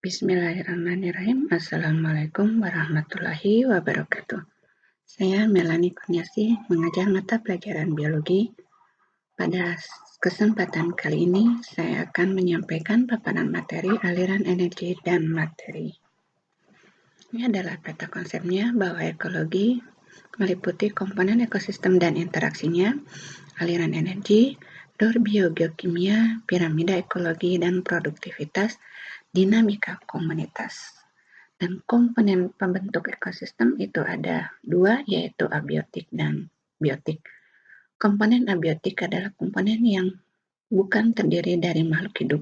Bismillahirrahmanirrahim. Assalamualaikum warahmatullahi wabarakatuh. Saya Melanie Kurniasi, mengajar mata pelajaran biologi. Pada kesempatan kali ini, saya akan menyampaikan paparan materi aliran energi dan materi. Ini adalah peta konsepnya bahwa ekologi meliputi komponen ekosistem dan interaksinya, aliran energi, biogeokimia, piramida ekologi, dan produktivitas, dinamika komunitas. Dan komponen pembentuk ekosistem itu ada dua, yaitu abiotik dan biotik. Komponen abiotik adalah komponen yang bukan terdiri dari makhluk hidup,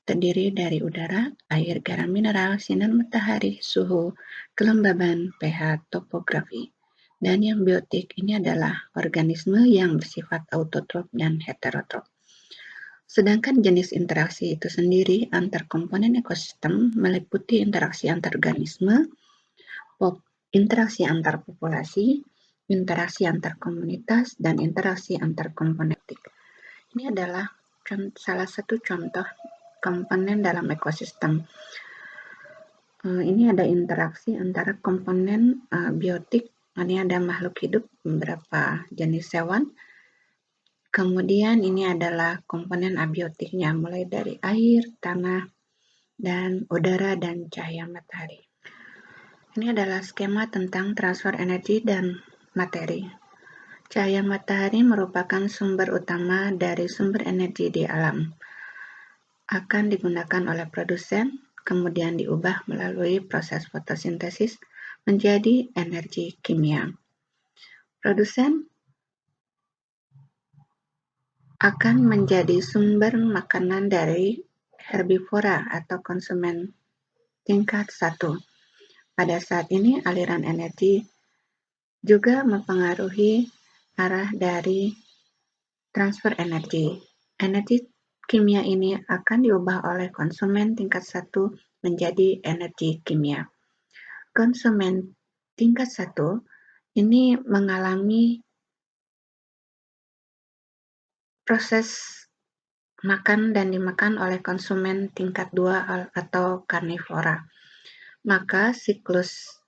terdiri dari udara, air, garam mineral, sinar matahari, suhu, kelembaban, pH, topografi. Dan yang biotik ini adalah organisme yang bersifat autotrof dan heterotrof. Sedangkan jenis interaksi itu sendiri antar komponen ekosistem meliputi interaksi antar organisme, interaksi antar populasi, interaksi antar komunitas, dan interaksi antar komponen. Ini adalah salah satu contoh komponen dalam ekosistem. Ini ada interaksi antara komponen biotik, ini ada makhluk hidup, beberapa jenis hewan. Kemudian ini adalah komponen abiotiknya, mulai dari air, tanah, dan udara, dan cahaya matahari. Ini adalah skema tentang transfer energi dan materi. Cahaya matahari merupakan sumber utama dari sumber energi di alam. Akan digunakan oleh produsen, kemudian diubah melalui proses fotosintesis menjadi energi kimia. Produsen akan menjadi sumber makanan dari herbivora atau konsumen tingkat 1. Pada saat ini aliran energi juga mempengaruhi arah dari transfer energi. Energi kimia ini akan diubah oleh konsumen tingkat 1 menjadi energi kimia. Konsumen tingkat 1 ini mengalami proses makan dan dimakan oleh konsumen tingkat 2 atau karnivora. Maka siklus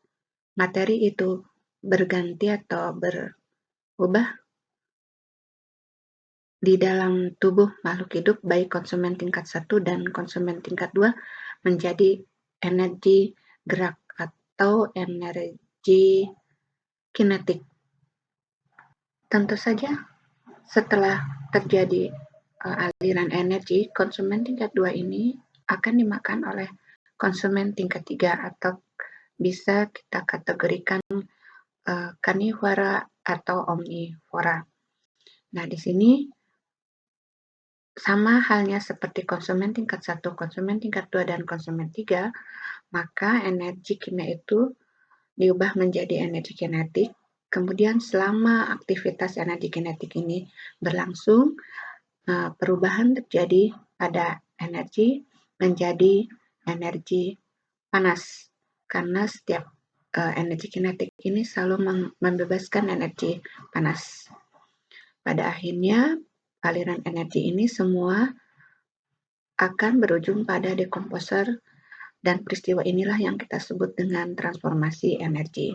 materi itu berganti atau berubah di dalam tubuh makhluk hidup, baik konsumen tingkat 1 dan konsumen tingkat 2 menjadi energi gerak atau energi kinetik. Tentu saja setelah terjadi aliran energi, konsumen tingkat 2 ini akan dimakan oleh konsumen tingkat 3 atau bisa kita kategorikan karnivora atau omnivora. Nah, di sini sama halnya seperti konsumen tingkat 1, konsumen tingkat 2, dan konsumen 3, maka energi kimia itu diubah menjadi energi kinetik. Kemudian selama aktivitas energi kinetik ini berlangsung, perubahan terjadi pada energi menjadi energi panas. Karena setiap energi kinetik ini selalu membebaskan energi panas. Pada akhirnya, aliran energi ini semua akan berujung pada dekomposer, dan peristiwa inilah yang kita sebut dengan transformasi energi.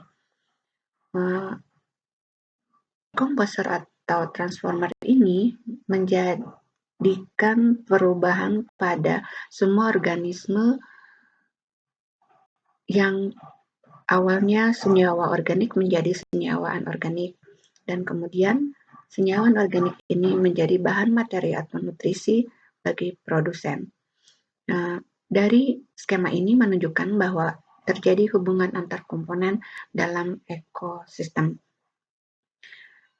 Komposer atau transformer ini menjadikan perubahan pada semua organisme yang awalnya senyawa organik menjadi senyawa anorganik, dan kemudian senyawa anorganik ini menjadi bahan materi atau nutrisi bagi produsen. Nah, dari skema ini menunjukkan bahwa terjadi hubungan antar komponen dalam ekosistem.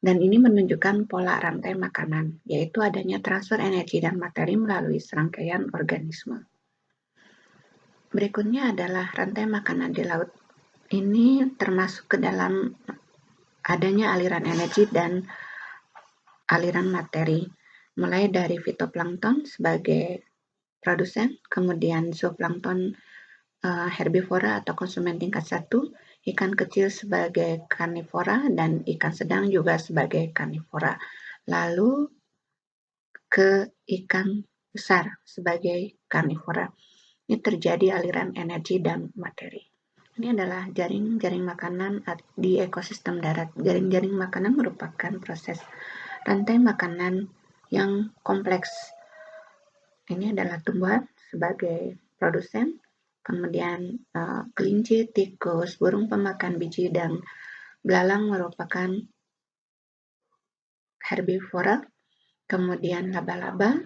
Dan ini menunjukkan pola rantai makanan, yaitu adanya transfer energi dan materi melalui serangkaian organisme. Berikutnya adalah rantai makanan di laut. Ini termasuk ke dalam adanya aliran energi dan aliran materi, mulai dari fitoplankton sebagai produsen, kemudian zooplankton herbivora atau konsumen tingkat 1, ikan kecil sebagai karnivora, dan ikan sedang juga sebagai karnivora. Lalu ke ikan besar sebagai karnivora. ini terjadi aliran energi dan materi. Ini adalah jaring-jaring makanan di ekosistem darat. Jaring-jaring makanan merupakan proses rantai makanan yang kompleks. Ini adalah tumbuhan sebagai produsen, kemudian kelinci, tikus, burung pemakan biji, dan belalang merupakan herbivora, kemudian laba-laba,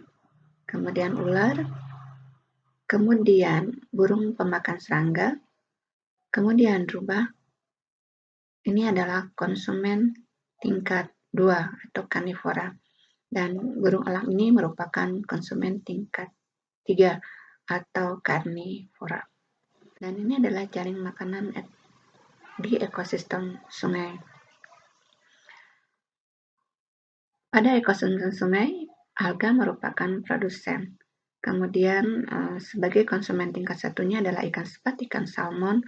kemudian ular, kemudian burung pemakan serangga, kemudian rubah. Ini adalah konsumen tingkat 2 atau karnivora. Dan burung elang ini merupakan konsumen tingkat 3 atau karnivora. Dan ini adalah jaring makanan di ekosistem sungai. Pada ekosistem sungai, alga merupakan produsen. Kemudian sebagai konsumen tingkat satunya adalah ikan sepat, ikan salmon,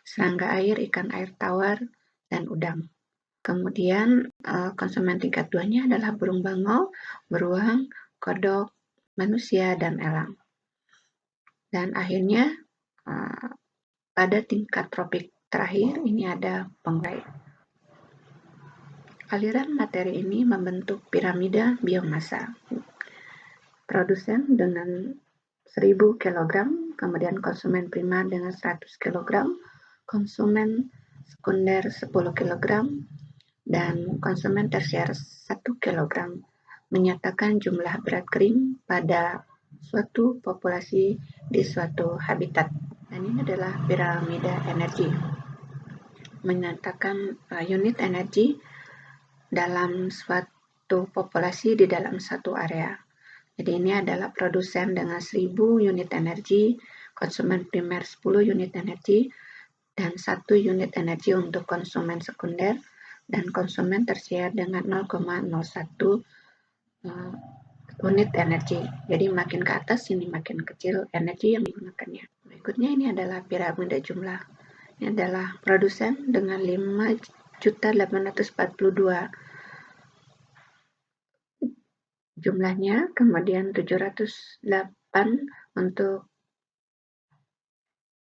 serangga air, ikan air tawar, dan udang. Kemudian konsumen tingkat 2-nya adalah burung bangau, beruang, kodok, manusia, dan elang. Dan akhirnya pada tingkat tropik terakhir ini ada pengurai. Aliran materi ini membentuk piramida biomasa. Produsen dengan 1000 kg, kemudian konsumen primer dengan 100 kg, konsumen sekunder 10 kg, dan konsumen tersier 1 kg, menyatakan jumlah berat kering pada suatu populasi di suatu habitat. Dan ini adalah piramida energi, menyatakan unit energi dalam suatu populasi di dalam satu area. Jadi ini adalah produsen dengan 1000 unit energi, konsumen primer 10 unit energi, dan 1 unit energi untuk konsumen sekunder, dan konsumen tersier dengan 0,01 unit energi. Jadi makin ke atas ini makin kecil energi yang digunakannya. Berikutnya ini adalah piramida jumlah. Ini adalah produsen dengan 5.842 jumlahnya, kemudian 708 untuk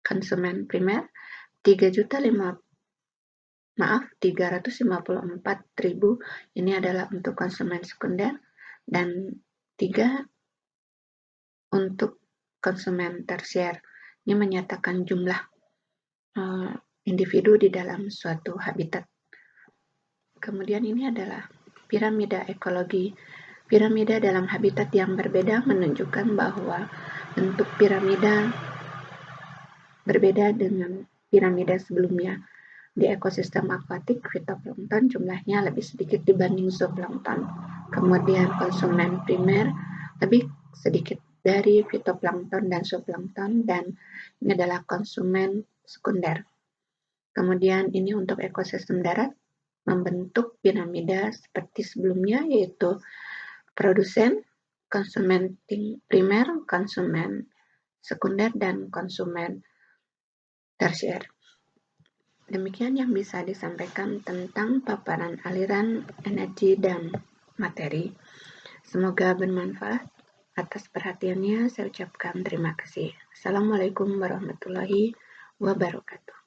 konsumen primer, 354.000 ini adalah untuk konsumen sekunder, dan 3 untuk konsumen tersier. Ini menyatakan jumlah individu di dalam suatu habitat. Kemudian ini adalah piramida ekologi. Piramida dalam habitat yang berbeda menunjukkan bahwa bentuk piramida berbeda dengan piramida sebelumnya. Di ekosistem akuatik, fitoplankton jumlahnya lebih sedikit dibanding zooplankton. Kemudian konsumen primer lebih sedikit dari fitoplankton dan zooplankton, dan ini adalah konsumen sekunder. Kemudian ini untuk ekosistem darat membentuk piramida seperti sebelumnya, yaitu produsen, konsumen primer, konsumen sekunder, dan konsumen tersier. Demikian yang bisa disampaikan tentang paparan aliran energi dan materi. Semoga bermanfaat. Atas perhatiannya saya ucapkan terima kasih. Assalamualaikum warahmatullahi wabarakatuh.